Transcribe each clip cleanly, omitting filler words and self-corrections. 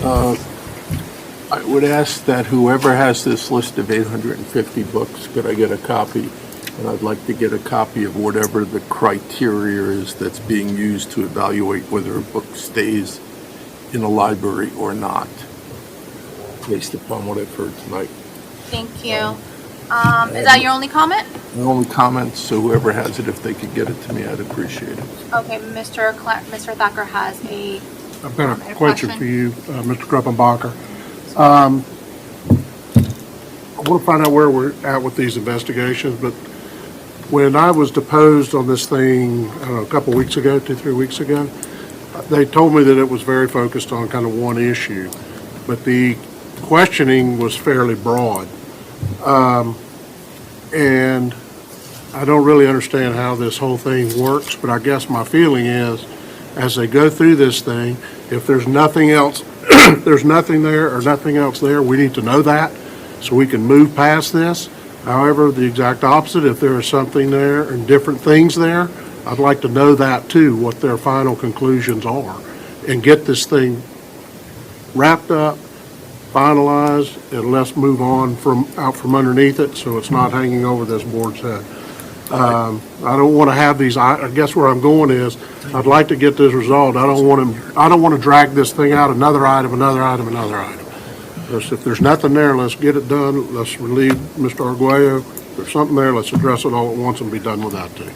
I would ask that whoever has this list of 850 books, could I get a copy? And I'd like to get a copy of whatever the criteria is that's being used to evaluate whether a book stays in a library or not, based upon what I've heard tonight. Thank you. Is that your only comment? The only comments, so whoever has it, if they could get it to me, I'd appreciate it. Okay, Mr. Thacker has a I've got a question for you, Mr. Kruppenbacher. I want to find out where we're at with these investigations, but when I was deposed on this thing, I don't know, a couple weeks ago, 2-3 weeks ago, they told me that it was very focused on kind of one issue, but the questioning was fairly broad. And I don't really understand how this whole thing works, but I guess my feeling is, as they go through this thing, if there's nothing else, there's nothing there or nothing else there, we need to know that so we can move past this. However, the exact opposite, if there is something there and different things there, I'd like to know that too, what their final conclusions are, and get this thing wrapped up, finalized, and let's move on out from underneath it so it's not hanging over this board's head. I don't want to have these. I guess where I'm going is, I'd like to get this resolved. I don't want to drag this thing out. Another item. If there's nothing there, let's get it done. Let's relieve Mr. Arguello. If there's something there, let's address it all at once and be done with that too.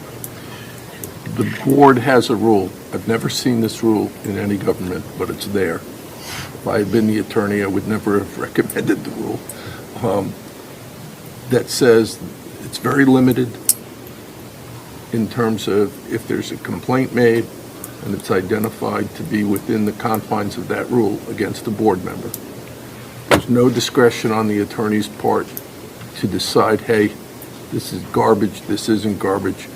The board has a rule. I've never seen this rule in any government, but it's there. If I had been the attorney, I would never have recommended the rule. That says it's very limited in terms of if there's a complaint made and it's identified to be within the confines of that rule against a board member. There's no discretion on the attorney's part to decide, hey, this is garbage, this isn't garbage.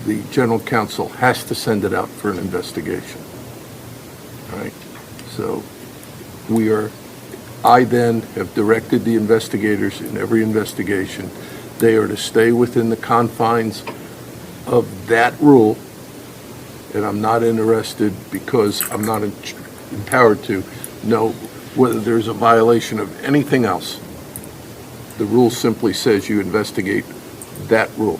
The general counsel has to send it out for an investigation. All right? So I then have directed the investigators in every investigation, they are to stay within the confines of that rule, and I'm not interested, because I'm not empowered to know whether there's a violation of anything else. The rule simply says you investigate that rule.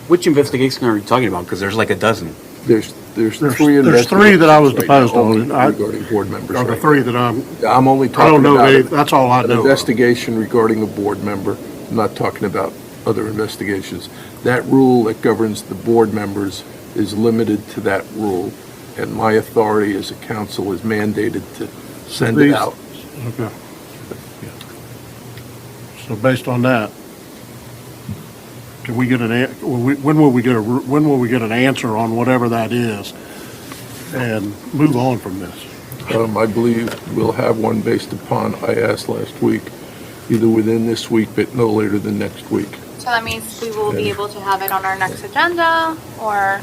Which investigation are you talking about? Because there's like a dozen. There's three There's three that I was deposed on. Regarding board members. Are the right three now. that I'm only I don't talking know, about that's all I an know. investigation regarding a board member. I'm not talking about other investigations. That rule that governs the board members is limited to that rule, and my authority as a counsel is mandated to send it out. Okay. So based on that, can we get when will we get an answer on whatever that is, and move on from this? I believe we'll have one based upon, I asked last week, either within this week, but no later than next week. So that means we will be able to have it on our next agenda, or?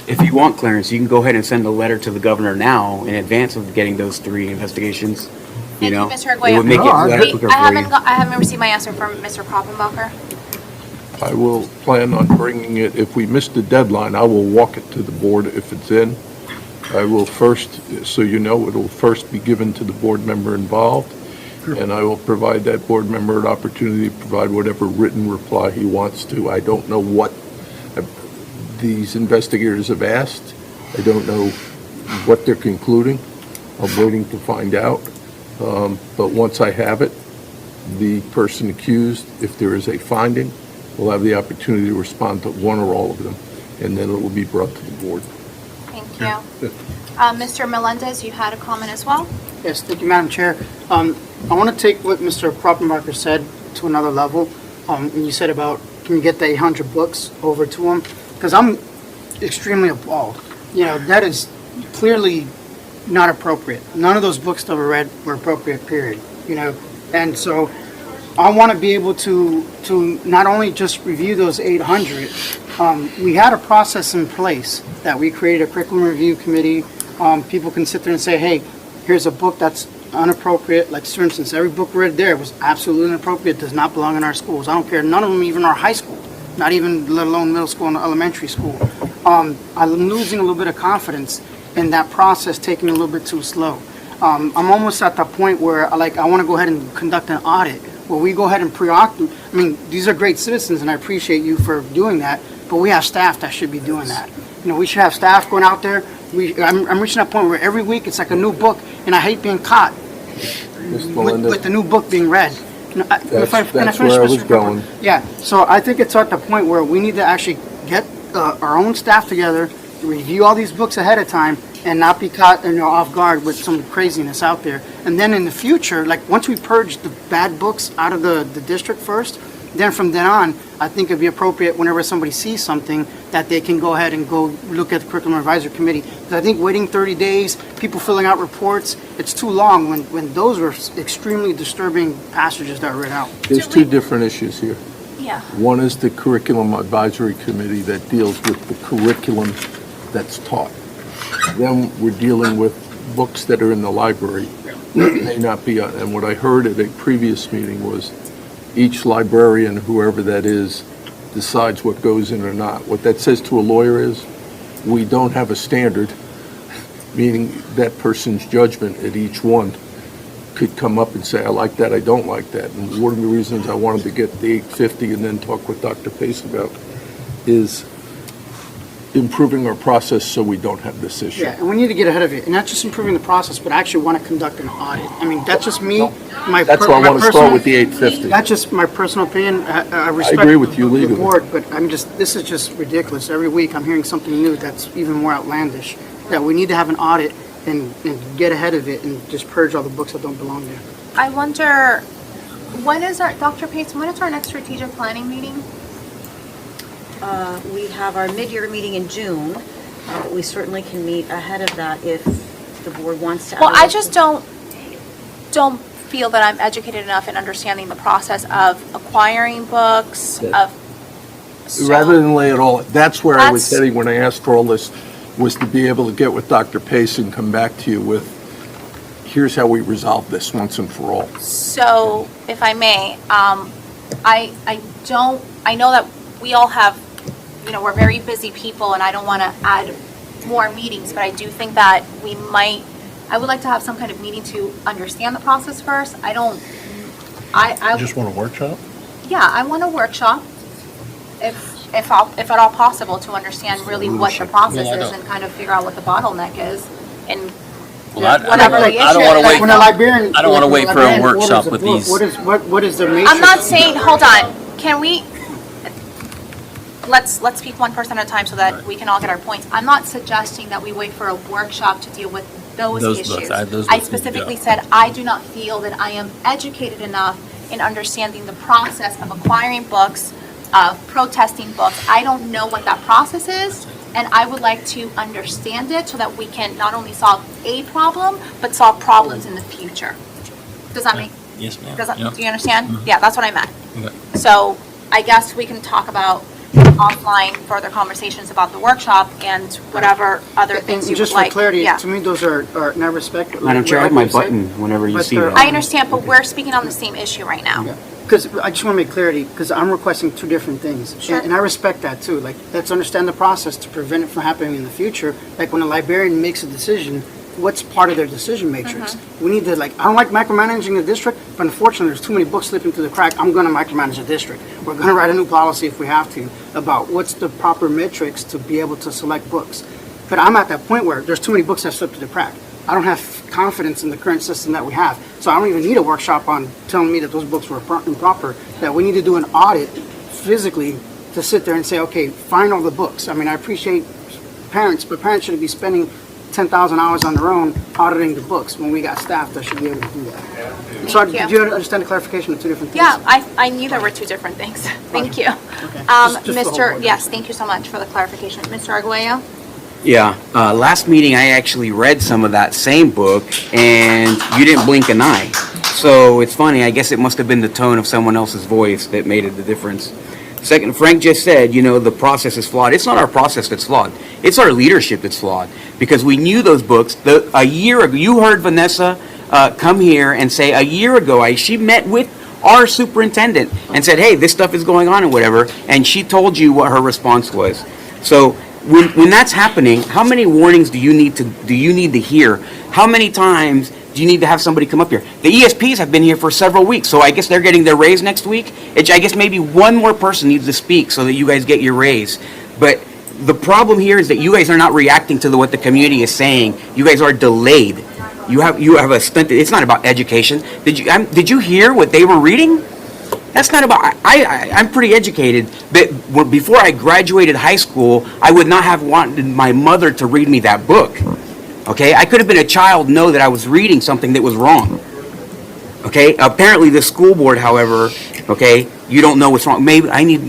If you want, Clarence, you can go ahead and send a letter to the governor now in advance of getting those three investigations. Thank you, Mr. Arguello. It would make it Wait, quicker I for you. haven't received my answer from Mr. Kruppenbacher. I will plan on bringing it, if we missed the deadline, I will walk it to the board if it's in. I will first, so you know, it will first be given to the board member involved, and I will provide that board member an opportunity to provide whatever written reply he wants to. I don't know what these investigators have asked. I don't know what they're concluding. I'm waiting to find out. But once I have it, the person accused, if there is a finding, will have the opportunity to respond to one or all of them, and then it will be brought to the board. Thank you. Mr. Melendez, you had a comment as well? Yes, thank you, Madam Chair. I want to take what Mr. Kruppenbacher said to another level. When you said about, can you get the 800 books over to him? Because I'm extremely appalled. You know, that is clearly not appropriate. None of those books that were read were appropriate, period. You know, and so I want to be able to not only just review those 800, we had a process in place that we created a curriculum review committee. People can sit there and say, hey, here's a book that's inappropriate. Like, for instance, every book read there was absolutely inappropriate, does not belong in our schools. I don't care, none of them even are high school, not even let alone middle school and elementary school. I'm losing a little bit of confidence and that process taking a little bit too slow. I'm almost at the point where, like, I want to go ahead and conduct an audit, where we go ahead and these are great citizens, and I appreciate you for doing that, but we have staff that should be doing that. You know, we should have staff going out there. I'm reaching that point where every week it's like a new book, and I hate being caught Mr. Melendez? with the new book being read. You know, That's where I was going. Yeah, so I think it's at the point where we need to actually get our own staff together, review all these books ahead of time, and not be caught, off guard with some craziness out there. And then in the future, like, once we purge the bad books out of the district first, then from then on, I think it'd be appropriate whenever somebody sees something that they can go ahead and go look at the Curriculum Advisory Committee. Because I think waiting 30 days, people filling out reports, it's too long when those were extremely disturbing passages that were read out. There's two different issues here. Yeah. One is the Curriculum Advisory Committee that deals with the curriculum that's taught. Then we're dealing with books that are in the library that may not be, and what I heard at a previous meeting was each librarian, whoever that is, decides what goes in or not. What that says to a lawyer is, we don't have a standard, meaning that person's judgment at each one could come up and say, I like that, I don't like that. And one of the reasons I wanted to get the 850 and then talk with Dr. Pace about is improving our process so we don't have this issue. Yeah, and we need to get ahead of it, and not just improving the process, but I actually want to conduct an audit. I mean, that's just me. That's why I want to start with the 850. That's just my personal opinion. I respect agree with you the legally. board, but this is just ridiculous. Every week I'm hearing something new that's even more outlandish, that we need to have an audit and get ahead of it and just purge all the books that don't belong there. I wonder, Dr. Pace, when is our next strategic planning meeting? We have our mid-year meeting in June, but we certainly can meet ahead of that if the board wants to. Well, I just don't feel that I'm educated enough in understanding the process of acquiring books, Rather than lay it all, that's where I was That's- heading when I asked for all this, was to be able to get with Dr. Pace and come back to you with, here's how we resolve this once and for all. So, if I may, I know that we all have, we're very busy people, and I don't want to add more meetings, but I do think that I would like to have some kind of meeting to understand the process first. I Just want a workshop? Yeah, I want a workshop, if at all possible, to understand really what the process is and kind of figure out what the bottleneck is, and whatever the issue is. I don't want to wait. When a librarian, I don't want to wait for a librarian orders workshop a with book, these. What is the matrix? I'm not saying, hold on, can we, let's speak one person at a time so that we can all get our points. I'm not suggesting that we wait for a workshop to deal with those Those issues. books, those I books, specifically yeah. said, I do not feel that I am educated enough in understanding the process of acquiring books, of protesting books. I don't know what that process is, and I would like to understand it so that we can not only solve a problem, but solve problems in the future. Does that make, Yes, ma'am. do you understand? Yeah, that's what I meant. Okay. So I guess we can talk about offline further conversations about the workshop and whatever other things you And would just like. for clarity, Yeah. to me, those are not respect. Madam Chair, I have my button whenever you But see they're- that. I understand, but we're speaking on the same issue right now. Because I just want to make clarity, because I'm requesting two different things. Sure. And I respect that too. Like, let's understand the process to prevent it from happening in the future. Like, when a librarian makes a decision, what's part of their decision matrix? We need to, I don't like micromanaging the district, but unfortunately, there's too many books slipping through the crack. I'm going to micromanage the district. We're going to write a new policy if we have to about what's the proper metrics to be able to select books. But I'm at that point where there's too many books that slip through the crack. I don't have confidence in the current system that we have. So I don't even need a workshop on telling me that those books were improper, that we need to do an audit physically to sit there and say, okay, find all the books. I mean, I appreciate parents, but parents shouldn't be spending 10,000 hours on their own auditing the books when we got staff that should be able to do that. So Thank did you. you understand the clarification of two different things? Yeah, I knew there were two different things. Thank you. Just the whole board. Yes, thank you so much for the clarification. Mr. Arguello? Yeah, last meeting I actually read some of that same book and you didn't blink an eye. So it's funny, I guess it must have been the tone of someone else's voice that made it the difference. Second, Frank just said, the process is flawed. It's not our process that's flawed. It's our leadership that's flawed. Because we knew those books. A year ago, you heard Vanessa come here and say a year ago, she met with our superintendent and said, hey, this stuff is going on and whatever. And she told you what her response was. So when that's happening, how many warnings do you need to hear? How many times do you need to have somebody come up here? The ESPs have been here for several weeks, so I guess they're getting their raise next week. I guess maybe one more person needs to speak so that you guys get your raise. But the problem here is that you guys are not reacting to what the community is saying. You guys are delayed. You have a stunt. It's not about education. Did you hear what they were reading? That's not about. I'm pretty educated, but before I graduated high school, I would not have wanted my mother to read me that book. Okay, I could have been a child, know that I was reading something that was wrong. Okay, apparently the school board, however, okay, you don't know what's wrong. Maybe I need,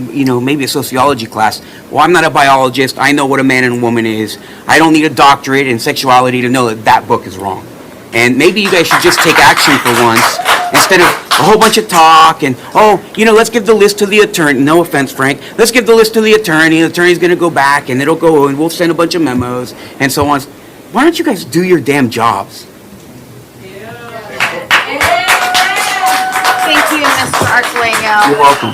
maybe a sociology class. Well, I'm not a biologist. I know what a man and a woman is. I don't need a doctorate in sexuality to know that that book is wrong. And maybe you guys should just take action for once, instead of a whole bunch of talk and, let's give the list to the attorney. No offense, Frank. Let's give the list to the attorney. The attorney's going to go back and it'll go and we'll send a bunch of memos and so on. Why don't you guys do your damn jobs? Thank you, Mr. Arguello. You're welcome.